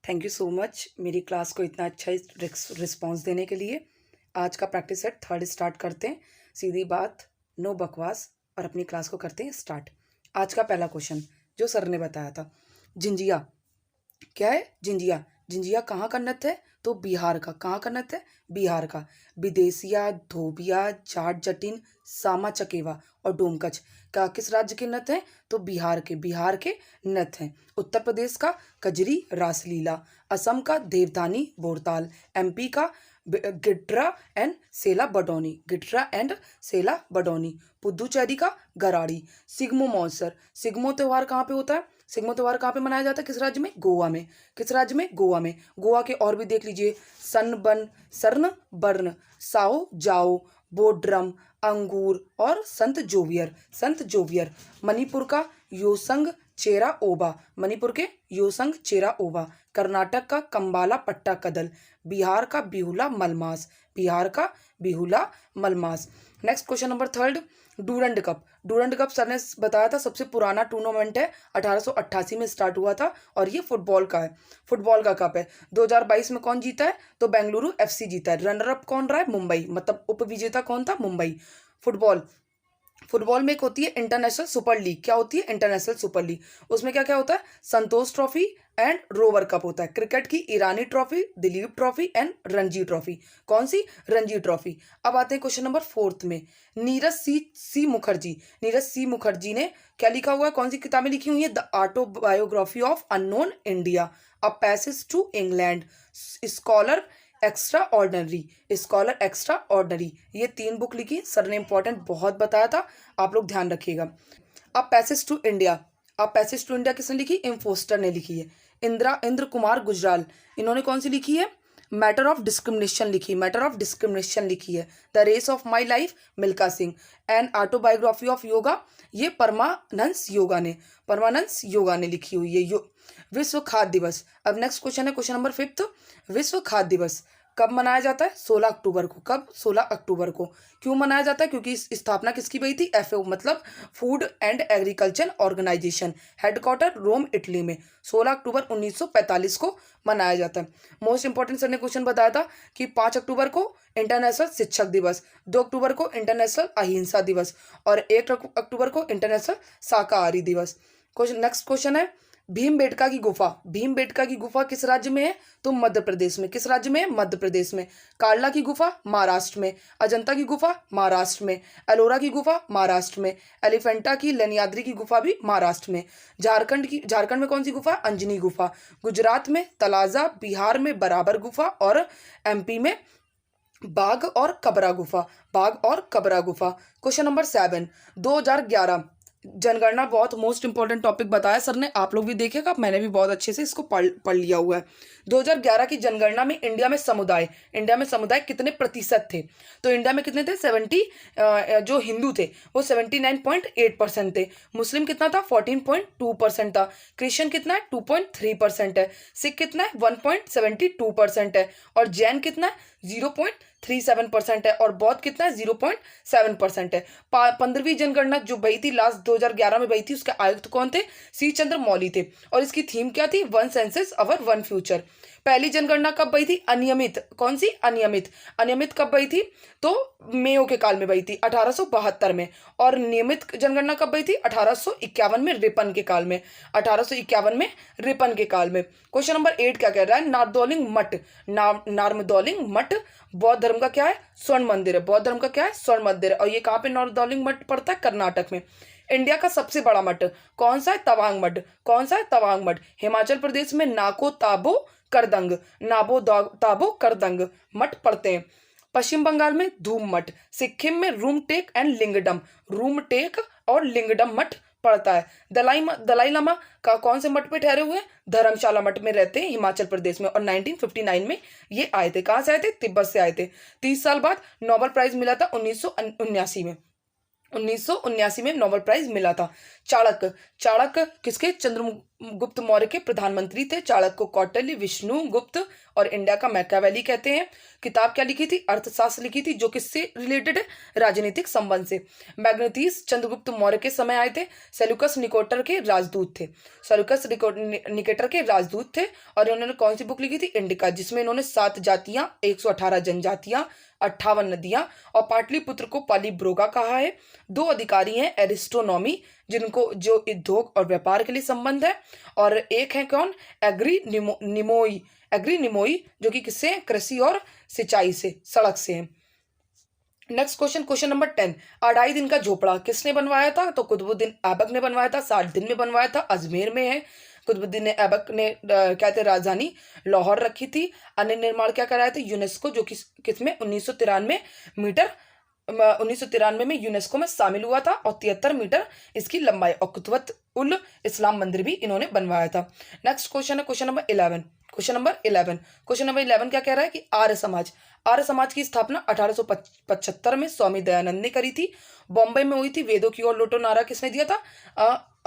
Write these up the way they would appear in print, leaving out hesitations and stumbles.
Thank you so much मेरी class को इतना अच्छा रिस्पॉन्स देने के लिए। आज का प्रैक्टिस सेट 3rd स्टार्ट करते हैं। सीधी बात, नो बकवास, और अपनी क्लास को करते हैं स्टार्ट। आज का पहला क्वेश्चन जो सर ने बताया था, झिंझिया क्या है? झिंझिया। झिंझिया कहाँ का नृत्य है? तो बिहार का। कहाँ का नृत्य है? बिहार का। विदेशिया, धोबिया, जाट जटिन, सामा चकेवा और डोमकच का किस राज्य के नृत्य हैं? तो बिहार के। बिहार के नृत्य हैं। उत्तर प्रदेश का कजरी रासलीला, असम का देवधानी बोरताल, एमपी का गिड्रा एंड सेला बडौनी, गिड्रा एंड सेला बडौनी, पुदुचेरी का गराड़ी, सिग्मो महोत्सव। सिग्मो त्यौहार कहाँ पे होता है? सिग्मो त्यौहार कहाँ पे मनाया जाता है? किस राज्य में? गोवा में। किस राज्य में? गोवा में। गोवा के और भी देख लीजिए, सन बन, सर्न बर्न, साओ जाओ, बोड्रम, अंगूर और संत जोवियर। संत जोवियर। मणिपुर का योसंग चेरा ओबा, मणिपुर के योसंग चेरा ओबा। कर्नाटक का कंबाला पट्टा कदल, बिहार का बिहुला मलमास, बिहार का Bihula Malmas. Next question number 3rd, Durand cup. Durand cup sir ने बताया था सबसे पुराना टूर्नामेंट है, 1888 में स्टार्ट हुआ था और ये फुटबॉल का है। फुटबॉल का कप है। 2022 में कौन जीता है? तो बेंगलुरु एफसी जीता है। रनर अप कौन रहा है? मुंबई। मतलब उपविजेता कौन था? मुंबई। फुटबॉल फुटबॉल में एक होती है इंटरनेशनल सुपर लीग। क्या होती है? International super league. उसमें क्या क्या होता है? Santosh trophy and Rover cup होता है। क्रिकेट की Irani trophy, Duleep trophy and Ranji trophy. कौन सी? रणजी ट्रॉफी। अब आते हैं क्वेश्चन नंबर 4th में। नीरज सी मुखर्जी। नीरज सी मुखर्जी ने क्या लिखा हुआ है? कौन सी किताबें लिखी हुई है? The autobiography of unknown India, a passage to England, scholar extraordinary, scholar extraordinary. ये 3 बुक लिखी। सर ने इंपॉर्टेंट बहुत बताया था, आप लोग ध्यान रखिएगा। अब पैसेज टू इंडिया, अब पैसेज टू इंडिया किसने लिखी? एम फोस्टर ने लिखी है। इंद्र कुमार गुजराल, इन्होंने कौन सी लिखी है? मैटर ऑफ डिस्क्रिमिनेशन लिखी, मैटर ऑफ डिस्क्रिमिनेशन लिखी है। The race of my life, Milkha Singh. And autobiography of yoga, ये परमानंस योगा ने लिखी हुई है। विश्व खाद्य दिवस। अब नेक्स्ट क्वेश्चन है क्वेश्चन नंबर 5th, विश्व खाद्य दिवस कब मनाया जाता है? 16 अक्टूबर को। कब? 16 अक्टूबर को। क्यों मनाया जाता है? क्योंकि इस स्थापना किसकी हुई थी? एफएओ मतलब food and agriculture organization, headquarter Rome Italy में। 16 अक्टूबर 1945 को मनाया जाता है। मोस्ट इंपॉर्टेंट सर ने क्वेश्चन बताया था कि 5 अक्टूबर को इंटरनेशनल शिक्षक दिवस, 2 अक्टूबर को इंटरनेशनल अहिंसा दिवस और 1 अक्टूबर को इंटरनेशनल शाकाहारी दिवस। नेक्स्ट क्वेश्चन है भीमबेटका की गुफा। भीमबेटका की गुफा किस राज्य में है? तो मध्य प्रदेश में। किस राज्य में है? मध्य प्रदेश में। कार्ला की गुफा महाराष्ट्र में। अजंता की गुफा महाराष्ट्र में। एलोरा की गुफा महाराष्ट्र में। एलिफेंटा की लेनियाद्री की गुफा भी महाराष्ट्र में। झारखंड में कौन सी गुफा? अंजनी गुफा। गुजरात में तलाजा, बिहार में बराबर गुफा और एमपी में बाघ और कबरा गुफा, बाघ और कबरा गुफा। क्वेश्चन नंबर 7, 2011 जनगणना। बहुत मोस्ट इंपॉर्टेंट टॉपिक बताया सर ने, आप लोग भी देखेगा, मैंने भी बहुत अच्छे से इसको पढ़ लिया हुआ है। 2011 की जनगणना में इंडिया में समुदाय कितने प्रतिशत थे? तो इंडिया में कितने थे? 70, जो हिंदू थे वो 79.8% थे। मुस्लिम कितना था? 14.2% था। क्रिश्चियन कितना है? 2.3% है। सिख कितना है? 1.72% है। और जैन कितना है? 0.37% है। और बौद्ध कितना है? 0.7% है। 15वीं जनगणना जो बही थी लास्ट 2011 में बही थी, उसके आयुक्त कौन थे? सी चंद्र मौली थे। और इसकी थीम क्या थी? वन सेंसस अवर वन फ्यूचर। पहली जनगणना कब बही थी? अनियमित। कौन सी? अनियमित कब बही थी? तो मेयो के काल में बही थी 1872 में। और नियमित जनगणना कब बही थी? 1851 में, रिपन के काल में। 1851 में रिपन के काल में। क्वेश्चन नंबर 8 क्या कह रहा है? नारदौलिंग मठ बौद्ध धर्म का क्या है? स्वर्ण मंदिर है। बौद्ध धर्म का क्या है? स्वर्ण मंदिर है। और ये कहाँ पे नारदौलिंग मठ पड़ता है? कर्नाटक में। इंडिया का सबसे बड़ा मठ कौन सा है? तवांग मठ। कौन सा है? तवांग मठ। हिमाचल प्रदेश में नाको ताबो करदंग मठ पड़ते हैं। पश्चिम बंगाल में धूम मठ। सिक्किम में रूमटेक और लिंगडम मठ पड़ता है। दलाई लामा का कौन से मठ पे ठहरे हुए हैं? धर्मशाला मठ में रहते हैं हिमाचल प्रदेश में। और 1959 में ये आए थे। कहाँ से आए थे? तिब्बत से आए थे। 30 साल बाद नोबेल प्राइज मिला था 1979 में। 1979 में नोबेल प्राइज मिला था। चाणक्य किसके? गुप्त मौर्य के प्रधानमंत्री थे। चाणक्य को कौटिल्य, विष्णु गुप्त और इंडिया का मैकियावेली कहते हैं। किताब क्या लिखी थी? अर्थशास्त्र लिखी थी, जो किससे रिलेटेड है? राजनीतिक संबंध से। मैग्नेतीस चंद्रगुप्त मौर्य के समय आए थे। सेल्यूकस निकेटर के राजदूत थे। सेल्यूकस निकेटर के राजदूत थे और इन्होंने कौन सी बुक लिखी थी? इंडिका, जिसमें इन्होंने 7 जातियां, 118 जनजातियां, 58 नदियां और पाटलिपुत्र को पालीब्रोगा कहा है। 2 अधिकारी हैं एरिस्टोनॉमी, जिनको जो उद्योग और व्यापार के लिए संबंध है, और एक है कौन? एग्री निमोई, जो कि किससे? कृषि और सिंचाई से, सड़क से है। Next question, question number 10। 2.5 दिन का झोपड़ा किसने बनवाया था? तो कुतुबुद्दीन ऐबक ने बनवाया था। 60 दिन में बनवाया था। अजमेर में है। कुतुबुद्दीन ऐबक ने क्या थे? राजधानी लाहौर रखी थी। अन्य निर्माण क्या कराया था? यूनेस्को, जो किसमें? 1993 मीटर 1993 में यूनेस्को में शामिल हुआ था और 73 मीटर इसकी लंबाई। और कुतुब उल इस्लाम मंदिर भी इन्होंने बनवाया था। नेक्स्ट क्वेश्चन है क्वेश्चन नंबर 11। क्वेश्चन नंबर 11 क्या कह रहा है कि आर्य समाज की स्थापना 1875 में स्वामी दयानंद ने करी थी। बॉम्बे में हुई थी। वेदों की ओर लौटो नारा किसने दिया था?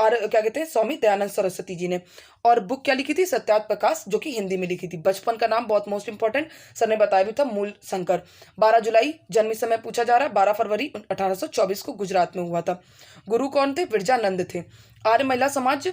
क्या कहते हैं? स्वामी दयानंद सरस्वती जी ने। और बुक क्या लिखी थी? सत्यार्थ प्रकाश, जो कि हिंदी में लिखी थी। बचपन का नाम बहुत मोस्ट इंपॉर्टेंट, सर ने बताया भी था, मूल शंकर। 12 जुलाई जन्म समय पूछा जा रहा है। 12 फरवरी 1824 को गुजरात में हुआ था। गुरु कौन थे? विरजानंद थे। आर्य महिला समाज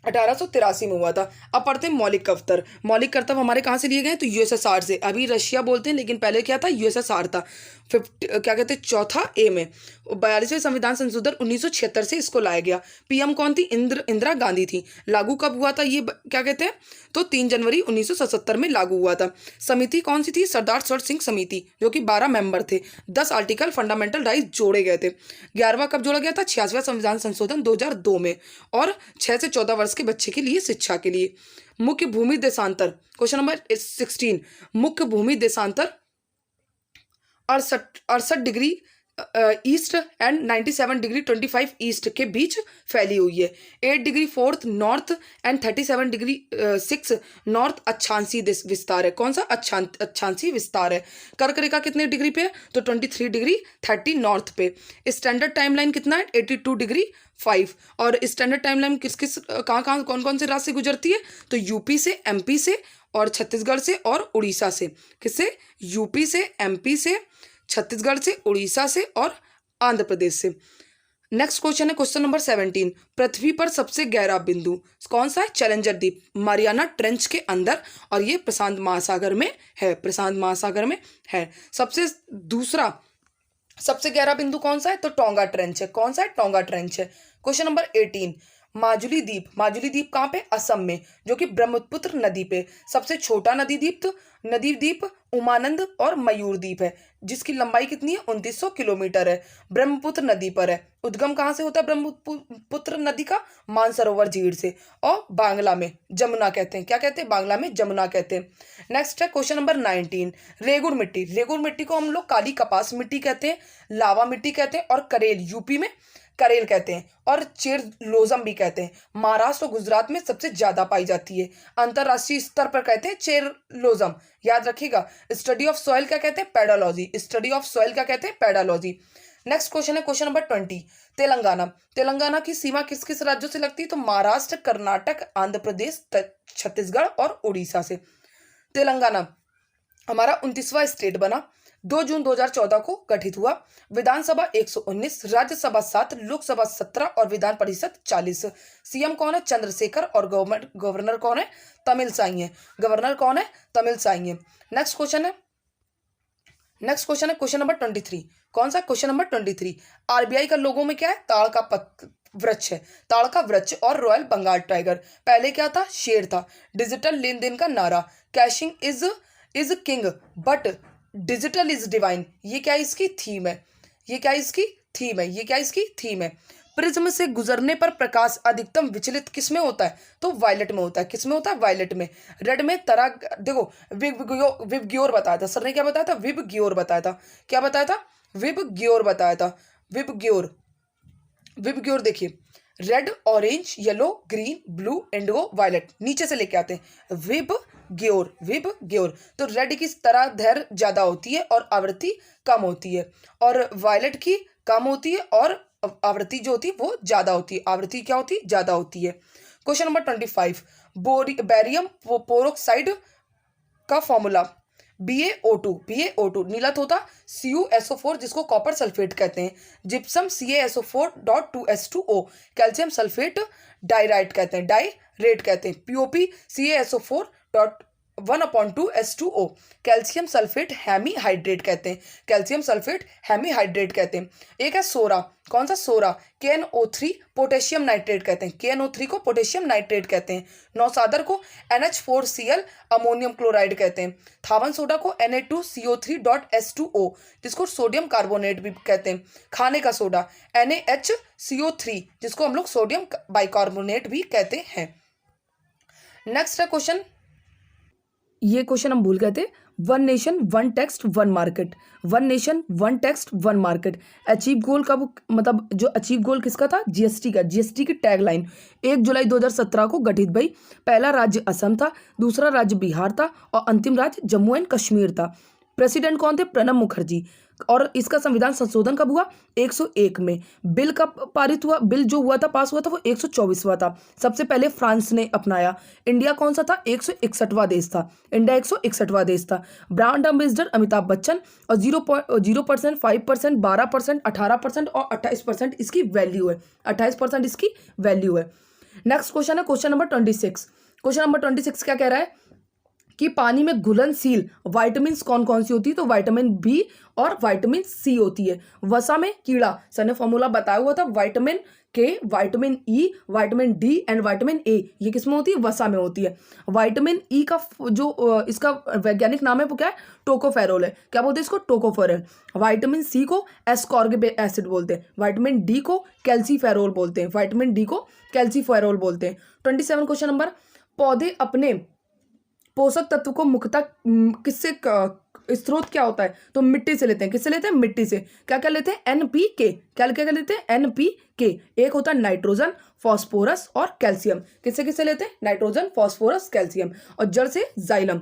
1883 में हुआ था। अब पढ़ते हैं मौलिक कर्तव्य। मौलिक कर्तव्य हमारे कहाँ से लिए गए? तो यूएसएसआर से। अभी रशिया बोलते हैं, लेकिन पहले क्या था? यूएसएसआर था। क्या कहते हैं? चौथा ए में 42वें संविधान संशोधन 1976 से इसको लाया गया। पीएम कौन थी? इंदिरा गांधी थी। लागू कब हुआ था ये? क्या कहते हैं? तो 3 जनवरी 1977 में लागू हुआ था। समिति कौन सी थी? सरदार सरोवर सिंह समिति, जो कि 12 मेंबर थे। 10 आर्टिकल फंडामेंटल राइट जोड़े गए थे। 11वां कब जोड़ा गया था? 86वां संविधान संशोधन 2002 में। और 6 से 14 वर्ष के बच्चे के लिए शिक्षा के लिए। मुख्य भूमि देशांतर, क्वेश्चन नंबर 16। मुख्य भूमि देशांतर 68 degree east and 97 degree 25 east के बीच फैली हुई है। 8 degree 4 north and 37 degree 6 north अक्षांशीय विस्तार है। कौन सा? अक्षांशीय विस्तार है। कर्क रेखा कितने डिग्री पे है? तो 23 डिग्री 30 नॉर्थ पे। स्टैंडर्ड टाइमलाइन कितना है? 82 डिग्री 5। और स्टैंडर्ड टाइमलाइन कहाँ कौन कौन से राज्य से गुजरती है? तो यूपी से, एमपी से और छत्तीसगढ़ से और उड़ीसा से। किससे? यूपी से, एमपी से, छत्तीसगढ़ से, उड़ीसा से और आंध्र प्रदेश से। नेक्स्ट क्वेश्चन है क्वेश्चन नंबर 17। पृथ्वी पर सबसे गहरा बिंदु कौन सा है? चैलेंजर द्वीप, मारियाना ट्रेंच के अंदर, और ये प्रशांत महासागर में है। दूसरा सबसे गहरा बिंदु कौन सा है? तो टोंगा ट्रेंच है। कौन सा है? टोंगा ट्रेंच है। Question number 18। माजुली द्वीप कहाँ पे? असम में, जो कि ब्रह्मपुत्र नदी पे। सबसे छोटा नदी द्वीप उमानंद और मयूर द्वीप है, जिसकी लंबाई कितनी है? 2900 किलोमीटर है। ब्रह्मपुत्र नदी पर है। उद्गम कहाँ से होता है ब्रह्मपुत्र नदी का? मानसरोवर झील से। और बांग्ला में जमुना कहते हैं। क्या कहते हैं? बांग्ला में जमुना कहते हैं। नेक्स्ट है क्वेश्चन नंबर 19। रेगुर मिट्टी को हम लोग काली कपास मिट्टी कहते हैं, लावा मिट्टी कहते हैं, और करेल यूपी में करेल कहते हैं, और चेरलोजम भी कहते हैं। महाराष्ट्र और गुजरात में सबसे ज्यादा पाई जाती है। अंतरराष्ट्रीय स्तर पर कहते हैं चेरलोजम, याद रखिएगा। स्टडी ऑफ सॉइल क्या कहते हैं? पेडोलॉजी। नेक्स्ट क्वेश्चन है क्वेश्चन नंबर 20। तेलंगाना की सीमा किस किस राज्यों से लगती है? तो महाराष्ट्र, कर्नाटक, आंध्र प्रदेश, छत्तीसगढ़ और उड़ीसा से। तेलंगाना हमारा 29वां स्टेट बना। 2 जून 2014 को गठित हुआ। विधानसभा 119, राज्यसभा 7, लोकसभा 17 और विधान परिषद 40। सीएम कौन है? चंद्रशेखर। और गवर्नर कौन है? तमिलसाई है। नेक्स्ट क्वेश्चन है क्वेश्चन नंबर 23। कौन सा? Question number 23। आरबीआई का लोगो में क्या है? ताड़ का वृक्ष और रॉयल बंगाल टाइगर। पहले क्या था? शेर था। डिजिटल लेन देन का नारा, caching is king but digital is divine. ये क्या इसकी थीम है? प्रिज्म से गुजरने पर प्रकाश अधिकतम विचलित किस में होता है? तो वायलेट में होता है। किस में होता है? वायलेट में। रेड में देखो विबग्योर बताया था सर ने। क्या बताया था? विबग्योर बताया था। विबग्योर देखिए, red, orange, yellow, green, blue, indigo, violet. नीचे से लेके आते हैं। विबग्योर। तो रेड की तरह धैर्य ज्यादा होती है और आवृत्ति कम होती है, और वायलेट की कम होती है और आवृत्ति जो होती है वो ज्यादा होती है। आवृत्ति क्या होती है? ज्यादा होती है। क्वेश्चन नंबर 25, बैरियम पोरोक्साइड का फॉर्मूला BaO2 नीला तोता CuSO4 जिसको कॉपर सल्फेट कहते हैं, gypsum CaSO4.2H2O, calcium sulphate diorite कहते हैं, डायरेट कहते हैं, POP CaSO4.1/2H2O, calcium sulphate hemihydrate कहते हैं, कैल्शियम सल्फेट हेमीहाइड्रेट कहते हैं। एक है सोरा, कौन सा सोरा? KNO3 पोटेशियम नाइट्रेट कहते हैं, KNO3 को पोटेशियम नाइट्रेट कहते हैं। नौसादर को NH4Cl अमोनियम क्लोराइड कहते हैं। थावन सोडा को Na2CO3.H2O जिसको सोडियम कार्बोनेट भी कहते हैं। खाने का सोडा NaHCO3 जिसको हम लोग सोडियम बाइकार्बोनेट भी कहते हैं। नेक्स्ट है क्वेश्चन, ये क्वेश्चन हम भूल गए थे। One nation one text one market, one nation one text one market achieve goal का, मतलब जो अचीव गोल किसका था? जीएसटी का। जीएसटी की टैगलाइन 1 जुलाई 2017 को गठित भई। पहला राज्य असम था, दूसरा राज्य बिहार था और अंतिम राज्य जम्मू एंड कश्मीर था। प्रेसिडेंट कौन थे? प्रणब मुखर्जी। और इसका संविधान संशोधन कब हुआ? 101 में। बिल कब पारित हुआ? बिल जो हुआ था, पास हुआ था, वो 124वां था। सबसे पहले फ्रांस ने अपनाया। इंडिया कौन सा था? 161वां देश था। इंडिया 161वां देश था। ब्रांड एम्बेसडर अमिताभ बच्चन और 0%, 5%, 12%, 18% और 28% इसकी वैल्यू है। 28% इसकी वैल्यू है। नेक्स्ट क्वेश्चन है क्वेश्चन नंबर 26। क्वेश्चन नंबर 26 क्या कह रहा है कि पानी में घुलनशील विटामिन कौन कौन सी होती है? तो विटामिन बी और विटामिन सी होती है। वसा में कीड़ा, सर ने फॉर्मूला बताया हुआ था, विटामिन के, vitamin E, vitamin D and vitamin A, ये किसमें होती है? वसा में होती है। विटामिन ई का जो इसका वैज्ञानिक नाम है वो क्या है? टोकोफेरोल है। क्या बोलते हैं इसको? टोकोफेरोल। विटामिन सी को एस्कॉर्बिक एसिड बोलते हैं। विटामिन डी को कैल्सीफेरोल बोलते हैं। विटामिन डी को कैल्सीफेरोल बोलते हैं। 27 क्वेश्चन नंबर, पौधे अपने पोषक तत्व को मुख्यतः किससे, स्रोत क्या होता है? तो मिट्टी से लेते हैं। किससे लेते हैं? मिट्टी से। क्या क्या लेते हैं? NPK। क्या क्या लेते हैं? NPK। एक होता है नाइट्रोजन, फॉस्फोरस और कैल्शियम। किससे किससे लेते हैं? Nitrogen, phosphorus, calcium. और जड़ से xylem.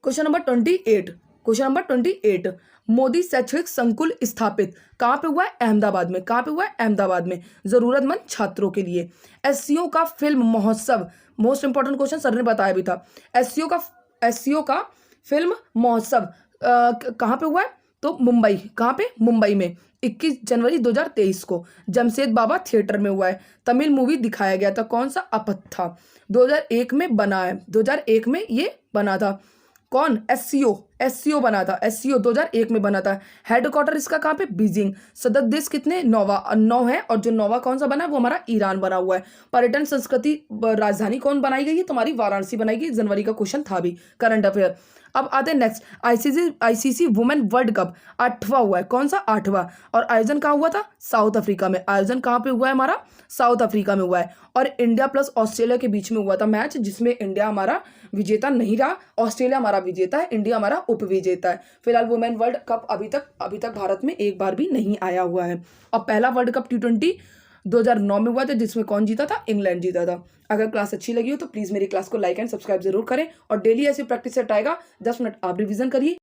Question number 28। Question number 28, Modi शैक्षणिक संकुल स्थापित कहाँ पे हुआ है? अहमदाबाद में। कहाँ पे हुआ है? अहमदाबाद में, जरूरतमंद छात्रों के लिए। SCO का फिल्म महोत्सव, मोस्ट इंपॉर्टेंट क्वेश्चन, सर ने बताया भी था। SCO का फिल्म महोत्सव कहाँ पे हुआ है? तो मुंबई। कहाँ पे? मुंबई में। 21 जनवरी 2023 को जमशेद बाबा थिएटर में हुआ है। तमिल मूवी दिखाया गया था। कौन सा? अपत्था। 2001 में बना है। 2001 में ये बना था। कौन? SCO बना था। SCO 2001 में बना था। हेडक्वार्टर इसका कहाँ पे? बीजिंग। सदस्य देश कितने? 9 है। और जो 9वां कौन सा बना है? वो हमारा ईरान बना हुआ है। पर्यटन संस्कृति राजधानी कौन बनाई गई है? तुम्हारी वाराणसी बनाई गई। जनवरी का क्वेश्चन था भी, करंट अफेयर। अब आते हैं next, ICC women world cup 8वां हुआ है। कौन सा? 8वां। और आयोजन कहाँ हुआ था? साउथ अफ्रीका में। आयोजन कहाँ पे हुआ है हमारा? साउथ अफ्रीका में हुआ है। और इंडिया प्लस ऑस्ट्रेलिया के बीच में हुआ था मैच, जिसमें इंडिया हमारा विजेता नहीं रहा, ऑस्ट्रेलिया हमारा विजेता है, इंडिया हमारा उपविजेता है। फिलहाल वुमेन वर्ल्ड कप अभी तक भारत में एक बार भी नहीं आया हुआ है। और पहला वर्ल्ड कप T20 2009 में हुआ था, जिसमें कौन जीता था? इंग्लैंड जीता था। अगर क्लास अच्छी लगी हो तो प्लीज़ मेरी क्लास को लाइक एंड सब्सक्राइब जरूर करें और डेली ऐसी प्रैक्टिस सेट आएगा, 10 मिनट आप रिवीजन करिए।